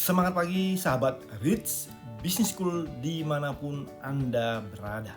Semangat pagi sahabat Rich Business School dimanapun Anda berada.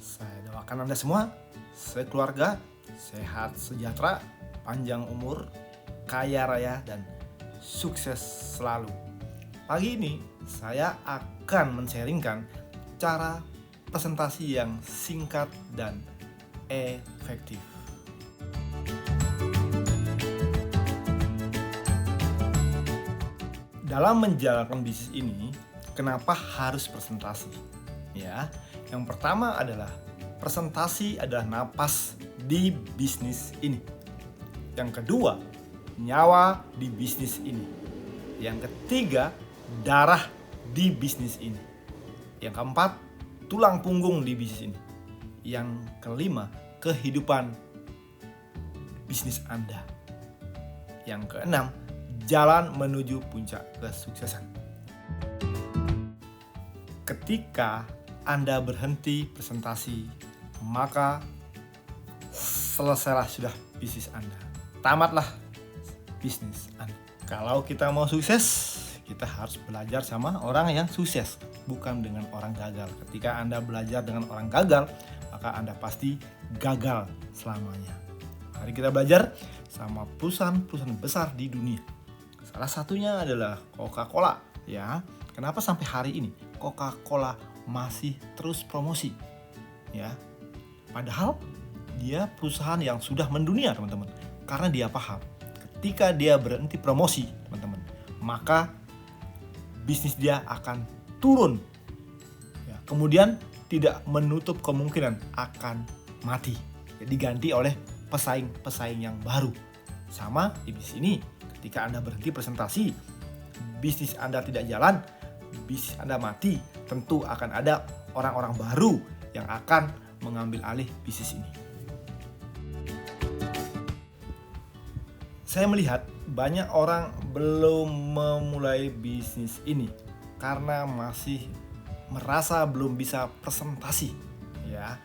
Saya doakan Anda semua sekeluarga sehat sejahtera, panjang umur, kaya raya dan sukses selalu. Pagi ini saya akan men-sharingkan cara presentasi yang singkat dan efektif. Dalam menjalankan bisnis ini, kenapa harus presentasi? Ya, yang pertama adalah presentasi adalah napas di bisnis ini. Yang kedua, nyawa di bisnis ini. Yang ketiga, darah di bisnis ini. Yang keempat, tulang punggung di bisnis ini. Yang kelima, kehidupan bisnis Anda. Yang keenam, jalan menuju puncak kesuksesan. Ketika Anda berhenti presentasi, maka selesailah sudah bisnis Anda. Tamatlah bisnis Anda. Kalau kita mau sukses, kita harus belajar sama orang yang sukses, bukan dengan orang gagal. Ketika Anda belajar dengan orang gagal, maka Anda pasti gagal selamanya. Mari kita belajar sama perusahaan-perusahaan besar di dunia. Salah satunya adalah Coca-Cola, ya. Kenapa sampai hari ini Coca-Cola masih terus promosi? Ya. Padahal dia perusahaan yang sudah mendunia, teman-teman. Karena dia paham, ketika dia berhenti promosi, teman-teman, maka bisnis dia akan turun. Ya. Kemudian tidak menutup kemungkinan akan mati. Ya, diganti oleh pesaing-pesaing yang baru. Sama di bisnis ini. Ketika Anda berhenti presentasi, bisnis Anda tidak jalan, bisnis Anda mati, tentu akan ada orang-orang baru yang akan mengambil alih bisnis ini. Saya melihat banyak orang belum memulai bisnis ini karena masih merasa belum bisa presentasi. Ya,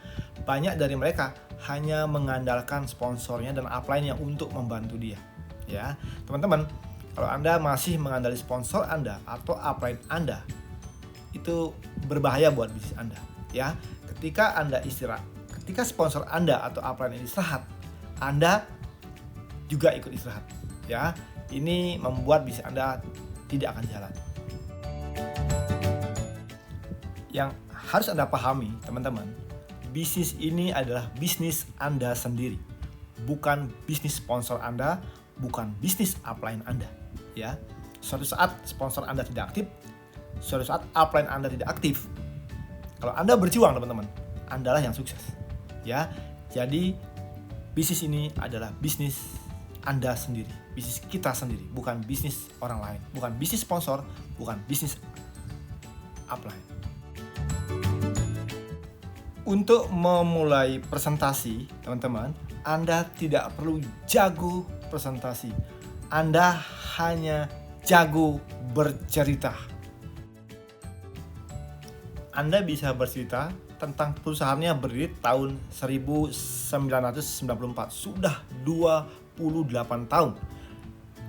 banyak dari mereka hanya mengandalkan sponsornya dan upline-nya untuk membantu dia. Ya, teman-teman, kalau Anda masih mengandalkan sponsor Anda atau upline Anda, itu berbahaya buat bisnis Anda. Ya, ketika Anda istirahat, ketika sponsor Anda atau upline istirahat, Anda juga ikut istirahat. Ya, ini membuat bisnis Anda tidak akan jalan. Yang harus Anda pahami, teman-teman, bisnis ini adalah bisnis Anda sendiri, bukan bisnis sponsor Anda, bukan bisnis upline Anda. Ya, suatu saat sponsor Anda tidak aktif, suatu saat upline Anda tidak aktif, kalau Anda berjuang, teman-teman, Andalah yang sukses. Ya, jadi bisnis ini adalah bisnis Anda sendiri, bisnis kita sendiri, bukan bisnis orang lain, bukan bisnis sponsor, bukan bisnis upline. Untuk memulai presentasi, teman-teman, Anda tidak perlu jago presentasi. Anda hanya jago bercerita. Anda bisa bercerita tentang perusahaannya berdiri tahun 1994, sudah 28 tahun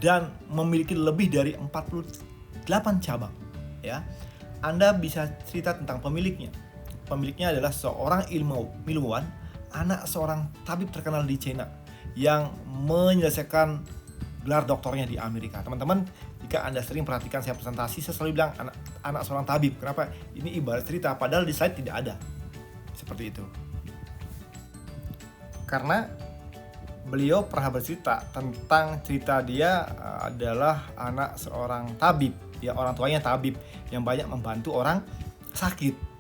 dan memiliki lebih dari 48 cabang. Ya, Anda bisa cerita tentang pemiliknya. Pemiliknya adalah seorang ilmuwan, anak seorang tabib terkenal di China yang menyelesaikan gelar doktornya di Amerika. Teman-teman, jika Anda sering perhatikan saya presentasi, saya selalu bilang anak seorang tabib. Kenapa? Ini ibarat cerita, padahal di slide tidak ada. Seperti itu. Karena beliau pernah bercerita tentang cerita dia adalah anak seorang tabib. Ya, orang tuanya tabib yang banyak membantu orang sakit.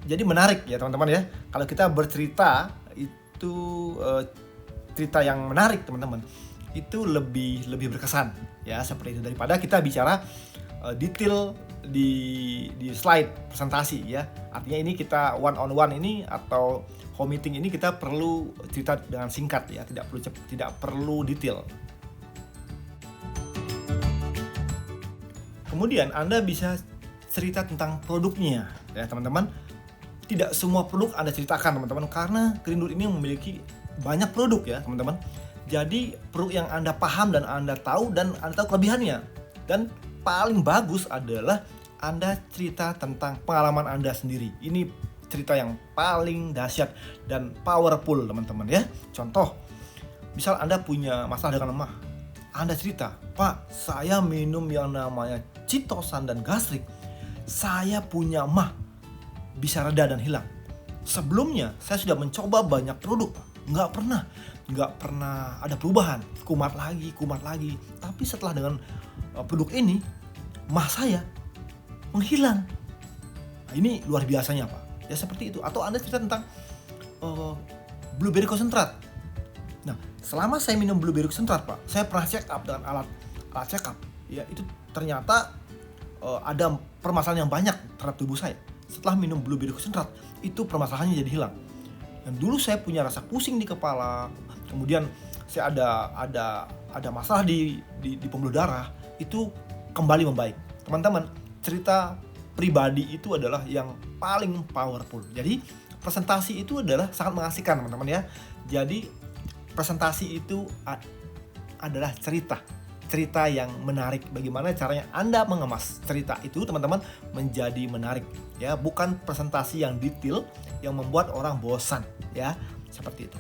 Jadi menarik ya, teman-teman ya. Kalau kita bercerita itu cerita yang menarik, teman-teman, itu lebih berkesan ya, seperti itu, daripada kita bicara detail di slide presentasi ya. Artinya ini kita one on one ini atau home meeting ini kita perlu cerita dengan singkat ya, tidak perlu detail. Kemudian Anda bisa cerita tentang produknya ya, teman-teman. Tidak semua produk Anda ceritakan, teman-teman, karena Greenwood ini memiliki banyak produk ya, teman-teman. Jadi produk yang Anda paham dan Anda tahu kelebihannya, dan paling bagus adalah Anda cerita tentang pengalaman Anda sendiri. Ini cerita yang paling dahsyat dan powerful teman-teman ya. Contoh, misal Anda punya masalah dengan emah, Anda cerita, "Pak, saya minum yang namanya Citosan dan gastrik. Saya punya emah, bisa reda dan hilang. Sebelumnya saya sudah mencoba banyak produk, nggak pernah ada perubahan, kumat lagi. Tapi setelah dengan produk ini, emah saya menghilang. Nah, ini luar biasanya Pak." Ya seperti itu. Atau Anda cerita tentang blueberry konsentrat. Nah, selama saya minum blueberry konsentrat Pak, saya pernah check up dengan alat check up. Ya, itu ternyata ada permasalahan yang banyak terhadap tubuh saya. Setelah minum blueberry konsentrat, itu permasalahannya jadi hilang. Dan dulu saya punya rasa pusing di kepala, kemudian saya ada masalah di pembuluh darah, itu kembali membaik. Teman-teman, cerita pribadi itu adalah yang paling powerful. Jadi presentasi itu adalah sangat mengasihkan teman-teman ya. Jadi presentasi itu adalah cerita yang menarik. Bagaimana caranya Anda mengemas cerita itu teman-teman menjadi menarik ya, bukan presentasi yang detail yang membuat orang bosan ya, seperti itu.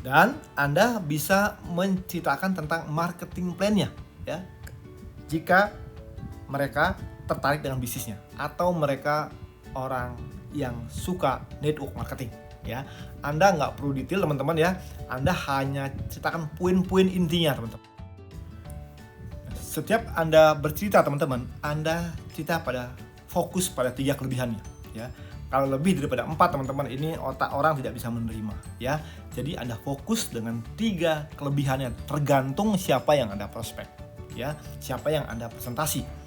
Dan Anda bisa menceritakan tentang marketing plan-nya ya. Jika mereka tertarik dengan bisnisnya atau mereka orang yang suka network marketing ya. Anda nggak perlu detail teman-teman ya. Anda hanya ceritakan poin-poin intinya teman-teman. Setiap Anda bercerita teman-teman, Anda cerita fokus pada 3 kelebihannya ya. Kalau lebih daripada 4 teman-teman, ini otak orang tidak bisa menerima ya. Jadi Anda fokus dengan 3 kelebihannya, tergantung siapa yang Anda prospek ya, siapa yang Anda presentasi.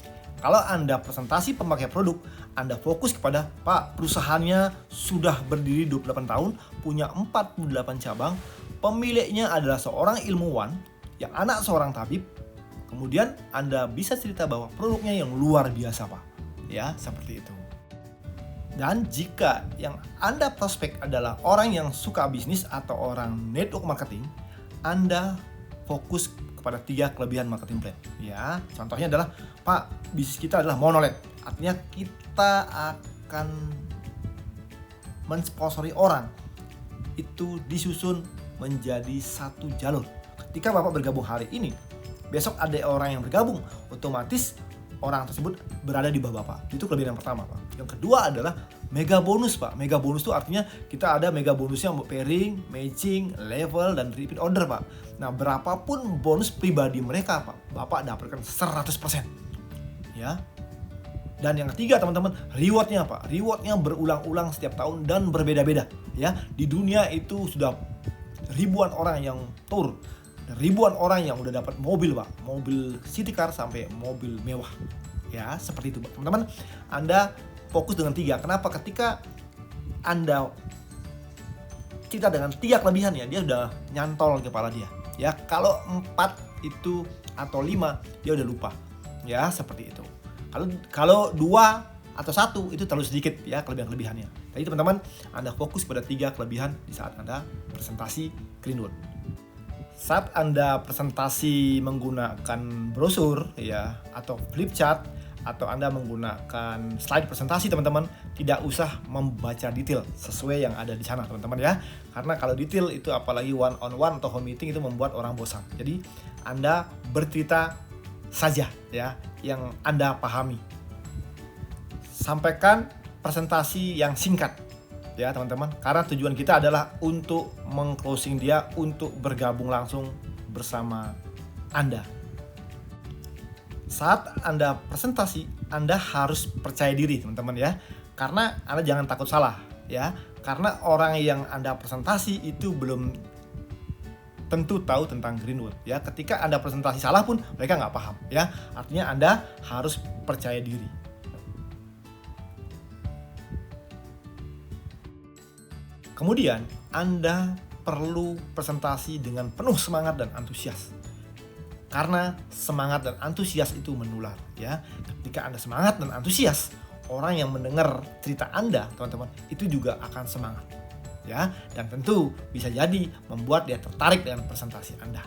Kalau Anda presentasi pemakai produk, Anda fokus kepada, "Pak, perusahaannya sudah berdiri 28 tahun, punya 48 cabang, pemiliknya adalah seorang ilmuwan, yang anak seorang tabib." Kemudian Anda bisa cerita bahwa produknya yang luar biasa Pak. Ya, seperti itu. Dan jika yang Anda prospek adalah orang yang suka bisnis atau orang network marketing, Anda fokus kepada 3 kelebihan marketing plan. Ya, contohnya adalah, "Pak, bisnis kita adalah monolet." Artinya kita akan mensponsori orang itu disusun menjadi satu jalur. Ketika Bapak bergabung hari ini, besok ada orang yang bergabung, otomatis orang tersebut berada di bawah Bapak. Itu kelebihan yang pertama Pak. Yang kedua adalah mega bonus Pak. Mega bonus itu artinya kita ada mega bonusnya pairing, matching, level, dan repeat order Pak. Nah, berapapun bonus pribadi mereka Pak, Bapak dapatkan 100%. Ya. Dan yang ketiga teman-teman, rewardnya Pak. Rewardnya berulang-ulang setiap tahun dan berbeda-beda. Ya, di dunia itu sudah ribuan orang yang tour. Ribuan orang yang udah dapat mobil Pak, mobil city car sampai mobil mewah ya, seperti itu Pak. Teman-teman, Anda fokus dengan 3. Kenapa? Ketika Anda cerita dengan 3 kelebihannya, dia udah nyantol kepala dia ya. Kalau 4 itu atau 5 dia udah lupa ya, seperti itu. Kalau 2 atau 1 itu terlalu sedikit ya kelebihannya. Jadi teman-teman, Anda fokus pada 3 kelebihan di saat Anda presentasi Greenwood. Saat Anda presentasi menggunakan brosur ya atau flip chart, atau Anda menggunakan slide presentasi teman-teman, tidak usah membaca detail sesuai yang ada di sana teman-teman ya. Karena kalau detail itu apalagi one on one atau home meeting itu membuat orang bosan. Jadi Anda bercerita saja ya yang Anda pahami. Sampaikan presentasi yang singkat ya teman-teman, karena tujuan kita adalah untuk meng-closing dia untuk bergabung langsung bersama Anda. Saat Anda presentasi, Anda harus percaya diri teman-teman ya, karena Anda jangan takut salah ya, karena orang yang Anda presentasi itu belum tentu tahu tentang Greenwood ya. Ketika Anda presentasi salah pun mereka nggak paham ya, artinya Anda harus percaya diri. Kemudian Anda perlu presentasi dengan penuh semangat dan antusias. Karena semangat dan antusias itu menular ya. Ketika Anda semangat dan antusias, orang yang mendengar cerita Anda, teman-teman, itu juga akan semangat. Ya, dan tentu bisa jadi membuat dia tertarik dengan presentasi Anda.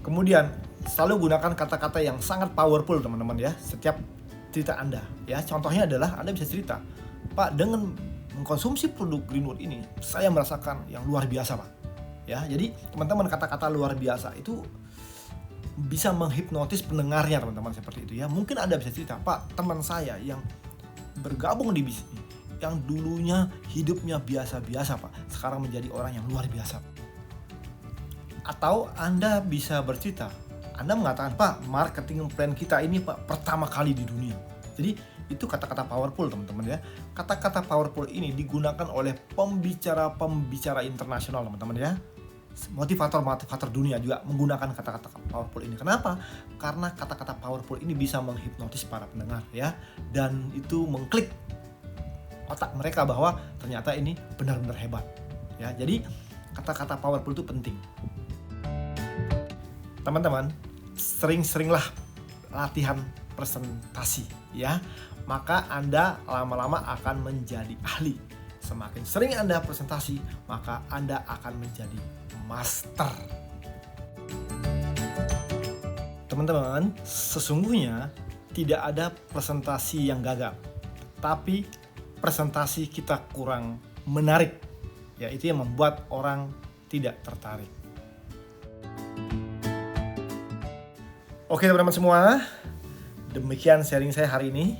Kemudian selalu gunakan kata-kata yang sangat powerful teman-teman ya setiap cerita Anda ya. Contohnya adalah Anda bisa cerita, Pak, dengan mengkonsumsi produk Greenwood ini saya merasakan yang luar biasa, Pak. Ya, jadi teman-teman kata-kata luar biasa itu bisa menghipnotis pendengarnya teman-teman seperti itu ya. Mungkin Anda bisa cerita, Pak, teman saya yang bergabung di bisnis ini, yang dulunya hidupnya biasa-biasa, Pak, sekarang menjadi orang yang luar biasa. Atau Anda bisa bercerita, Anda mengatakan, Pak, marketing plan kita ini, Pak, pertama kali di dunia. Jadi itu kata-kata powerful teman-teman ya. Kata-kata powerful ini digunakan oleh pembicara-pembicara internasional teman-teman ya. Motivator-motivator dunia juga menggunakan kata-kata powerful ini. Kenapa? Karena kata-kata powerful ini bisa menghipnotis para pendengar ya. Dan itu mengklik otak mereka bahwa ternyata ini benar-benar hebat ya. Jadi kata-kata powerful itu penting. Teman-teman, sering-seringlah latihan presentasi ya. Maka Anda lama-lama akan menjadi ahli. Semakin sering Anda presentasi, maka Anda akan menjadi master. Teman-teman, sesungguhnya tidak ada presentasi yang gagal. Tapi presentasi kita kurang menarik. Ya, itu yang membuat orang tidak tertarik. Oke teman-teman semua, demikian sharing saya hari ini.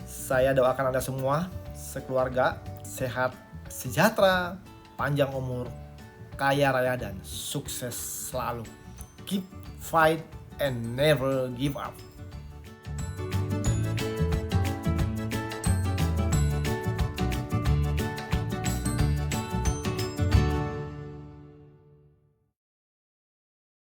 Saya doakan Anda semua sekeluarga sehat, sejahtera, panjang umur, kaya raya dan sukses selalu. Keep fight and never give up.